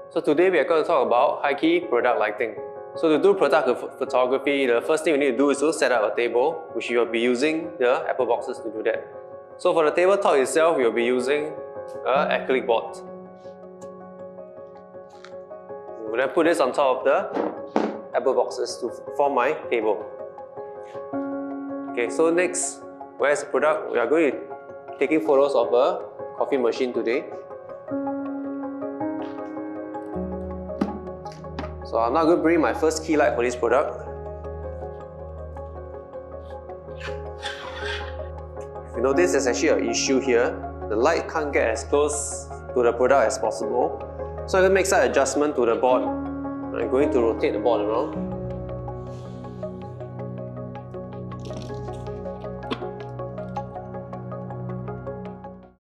So today we are going to talk about high-key product lighting. So to do product photography, the first thing we need to do is to set up a table, which you will be using the Apple boxes to do that. So for the tabletop itself, we will be using an acrylic board. We will then put this on top of the Apple boxes to form my table. Okay, so next, where's the product? We are going to be taking photos of a coffee machine today. So I'm now going to bring my first key light for this product. If you notice, there's actually an issue here. The light can't get as close to the product as possible. So I'm going to make some adjustment to the board. I'm going to rotate the board around.